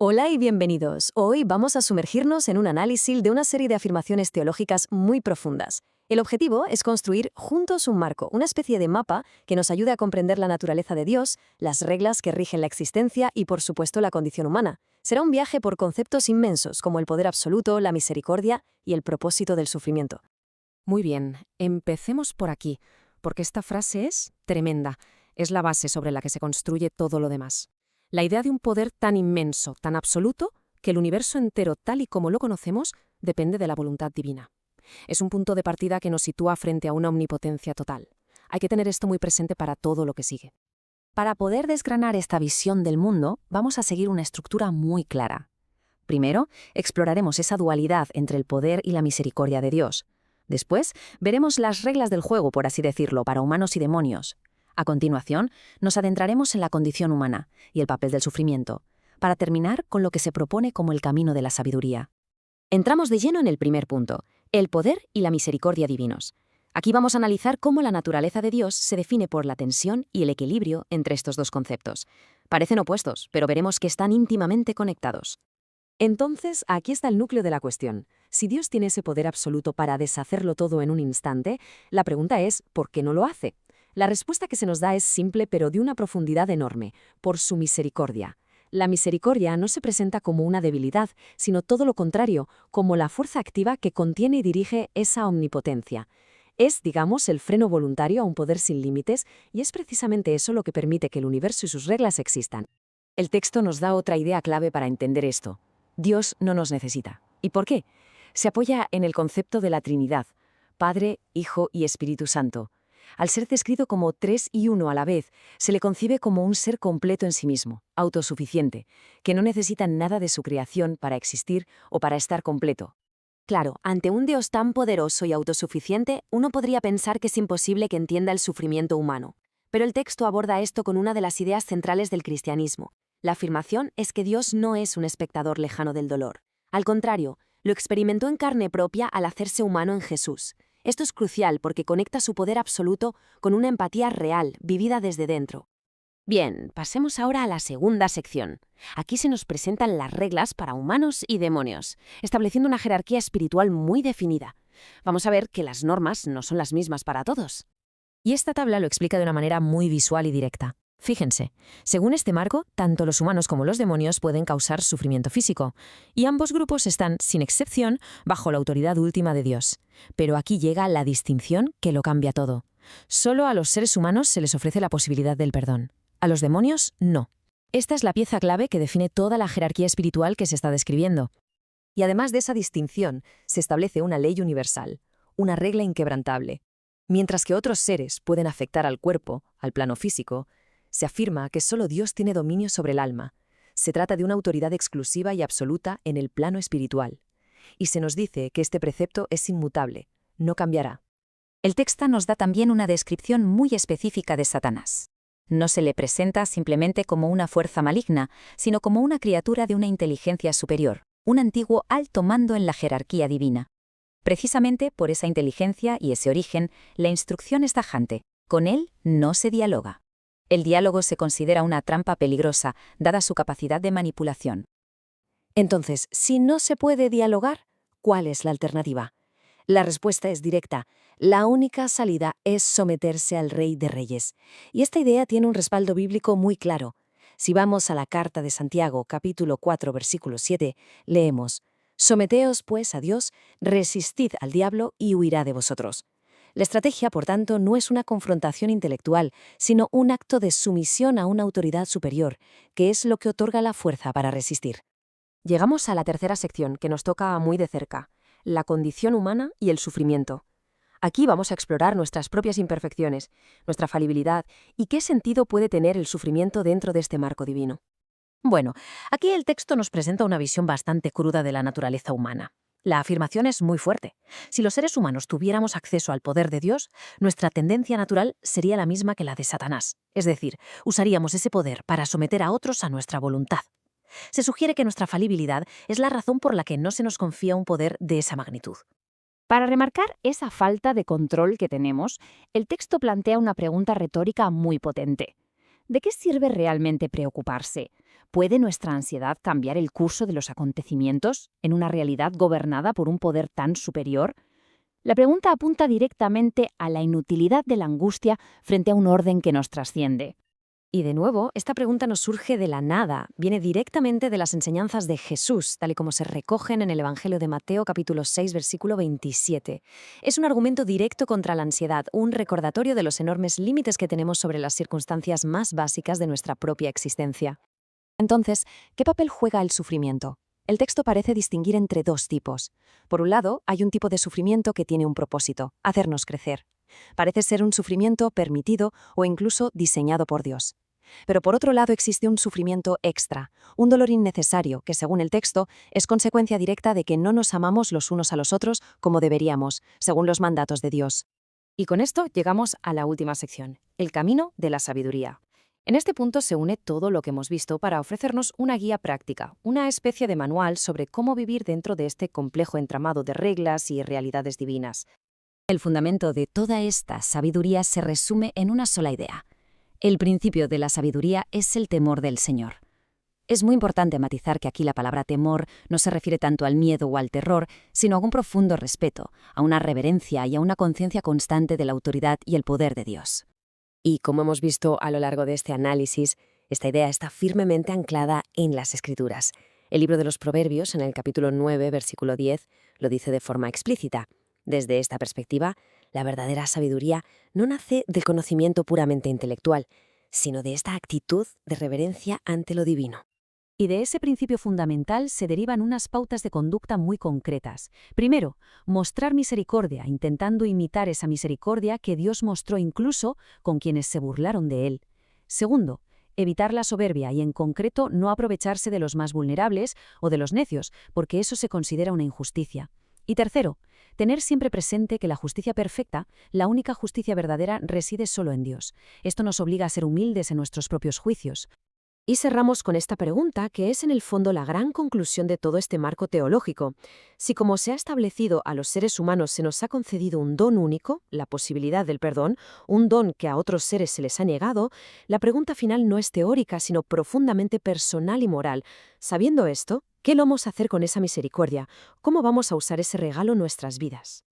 Hola y bienvenidos. Hoy vamos a sumergirnos en un análisis de una serie de afirmaciones teológicas muy profundas. El objetivo es construir juntos un marco, una especie de mapa que nos ayude a comprender la naturaleza de Dios, las reglas que rigen la existencia y, por supuesto, la condición humana. Será un viaje por conceptos inmensos como el poder absoluto, la misericordia y el propósito del sufrimiento. Muy bien, empecemos por aquí, porque esta frase es tremenda. Es la base sobre la que se construye todo lo demás. La idea de un poder tan inmenso, tan absoluto, que el universo entero tal y como lo conocemos depende de la voluntad divina. Es un punto de partida que nos sitúa frente a una omnipotencia total. Hay que tener esto muy presente para todo lo que sigue. Para poder desgranar esta visión del mundo, vamos a seguir una estructura muy clara. Primero, exploraremos esa dualidad entre el poder y la misericordia de Dios. Después, veremos las reglas del juego, por así decirlo, para humanos y demonios. A continuación, nos adentraremos en la condición humana y el papel del sufrimiento, para terminar con lo que se propone como el camino de la sabiduría. Entramos de lleno en el primer punto, el poder y la misericordia divinos. Aquí vamos a analizar cómo la naturaleza de Dios se define por la tensión y el equilibrio entre estos dos conceptos. Parecen opuestos, pero veremos que están íntimamente conectados. Entonces, aquí está el núcleo de la cuestión. Si Dios tiene ese poder absoluto para deshacerlo todo en un instante, la pregunta es, ¿por qué no lo hace? La respuesta que se nos da es simple pero de una profundidad enorme, por su misericordia. La misericordia no se presenta como una debilidad, sino todo lo contrario, como la fuerza activa que contiene y dirige esa omnipotencia. Es, digamos, el freno voluntario a un poder sin límites, y es precisamente eso lo que permite que el universo y sus reglas existan. El texto nos da otra idea clave para entender esto. Dios no nos necesita. ¿Y por qué? Se apoya en el concepto de la Trinidad, Padre, Hijo y Espíritu Santo. Al ser descrito como tres y uno a la vez, se le concibe como un ser completo en sí mismo, autosuficiente, que no necesita nada de su creación para existir o para estar completo. Claro, ante un Dios tan poderoso y autosuficiente, uno podría pensar que es imposible que entienda el sufrimiento humano. Pero el texto aborda esto con una de las ideas centrales del cristianismo. La afirmación es que Dios no es un espectador lejano del dolor. Al contrario, lo experimentó en carne propia al hacerse humano en Jesús. Esto es crucial porque conecta su poder absoluto con una empatía real, vivida desde dentro. Bien, pasemos ahora a la segunda sección. Aquí se nos presentan las reglas para humanos y demonios, estableciendo una jerarquía espiritual muy definida. Vamos a ver que las normas no son las mismas para todos. Y esta tabla lo explica de una manera muy visual y directa. Fíjense, según este marco, tanto los humanos como los demonios pueden causar sufrimiento físico, y ambos grupos están, sin excepción, bajo la autoridad última de Dios. Pero aquí llega la distinción que lo cambia todo. Solo a los seres humanos se les ofrece la posibilidad del perdón. A los demonios, no. Esta es la pieza clave que define toda la jerarquía espiritual que se está describiendo. Y además de esa distinción, se establece una ley universal, una regla inquebrantable. Mientras que otros seres pueden afectar al cuerpo, al plano físico, se afirma que solo Dios tiene dominio sobre el alma. Se trata de una autoridad exclusiva y absoluta en el plano espiritual. Y se nos dice que este precepto es inmutable, no cambiará. El texto nos da también una descripción muy específica de Satanás. No se le presenta simplemente como una fuerza maligna, sino como una criatura de una inteligencia superior, un antiguo alto mando en la jerarquía divina. Precisamente por esa inteligencia y ese origen, la instrucción es tajante. Con él no se dialoga. El diálogo se considera una trampa peligrosa, dada su capacidad de manipulación. Entonces, si no se puede dialogar, ¿cuál es la alternativa? La respuesta es directa. La única salida es someterse al Rey de Reyes. Y esta idea tiene un respaldo bíblico muy claro. Si vamos a la carta de Santiago, capítulo 4, versículo 7, leemos: «Someteos, pues, a Dios, resistid al diablo y huirá de vosotros». La estrategia, por tanto, no es una confrontación intelectual, sino un acto de sumisión a una autoridad superior, que es lo que otorga la fuerza para resistir. Llegamos a la tercera sección, que nos toca muy de cerca: la condición humana y el sufrimiento. Aquí vamos a explorar nuestras propias imperfecciones, nuestra falibilidad y qué sentido puede tener el sufrimiento dentro de este marco divino. Bueno, aquí el texto nos presenta una visión bastante cruda de la naturaleza humana. La afirmación es muy fuerte. Si los seres humanos tuviéramos acceso al poder de Dios, nuestra tendencia natural sería la misma que la de Satanás. Es decir, usaríamos ese poder para someter a otros a nuestra voluntad. Se sugiere que nuestra falibilidad es la razón por la que no se nos confía un poder de esa magnitud. Para remarcar esa falta de control que tenemos, el texto plantea una pregunta retórica muy potente. ¿De qué sirve realmente preocuparse? ¿Puede nuestra ansiedad cambiar el curso de los acontecimientos en una realidad gobernada por un poder tan superior? La pregunta apunta directamente a la inutilidad de la angustia frente a un orden que nos trasciende. Y de nuevo, esta pregunta no surge de la nada, viene directamente de las enseñanzas de Jesús, tal y como se recogen en el Evangelio de Mateo capítulo 6, versículo 27. Es un argumento directo contra la ansiedad, un recordatorio de los enormes límites que tenemos sobre las circunstancias más básicas de nuestra propia existencia. Entonces, ¿qué papel juega el sufrimiento? El texto parece distinguir entre dos tipos. Por un lado, hay un tipo de sufrimiento que tiene un propósito, hacernos crecer. Parece ser un sufrimiento permitido o incluso diseñado por Dios. Pero por otro lado existe un sufrimiento extra, un dolor innecesario que, según el texto, es consecuencia directa de que no nos amamos los unos a los otros como deberíamos, según los mandatos de Dios. Y con esto llegamos a la última sección, el camino de la sabiduría. En este punto se une todo lo que hemos visto para ofrecernos una guía práctica, una especie de manual sobre cómo vivir dentro de este complejo entramado de reglas y realidades divinas. El fundamento de toda esta sabiduría se resume en una sola idea. El principio de la sabiduría es el temor del Señor. Es muy importante matizar que aquí la palabra temor no se refiere tanto al miedo o al terror, sino a un profundo respeto, a una reverencia y a una conciencia constante de la autoridad y el poder de Dios. Y como hemos visto a lo largo de este análisis, esta idea está firmemente anclada en las Escrituras. El libro de los Proverbios, en el capítulo 9, versículo 10, lo dice de forma explícita. Desde esta perspectiva, la verdadera sabiduría no nace del conocimiento puramente intelectual, sino de esta actitud de reverencia ante lo divino. Y de ese principio fundamental se derivan unas pautas de conducta muy concretas. Primero, mostrar misericordia, intentando imitar esa misericordia que Dios mostró incluso con quienes se burlaron de Él. Segundo, evitar la soberbia y, en concreto, no aprovecharse de los más vulnerables o de los necios, porque eso se considera una injusticia. Y tercero, tener siempre presente que la justicia perfecta, la única justicia verdadera, reside solo en Dios. Esto nos obliga a ser humildes en nuestros propios juicios. Y cerramos con esta pregunta, que es en el fondo la gran conclusión de todo este marco teológico. Si como se ha establecido a los seres humanos se nos ha concedido un don único, la posibilidad del perdón, un don que a otros seres se les ha negado, la pregunta final no es teórica, sino profundamente personal y moral. Sabiendo esto, ¿qué lo vamos a hacer con esa misericordia? ¿Cómo vamos a usar ese regalo en nuestras vidas?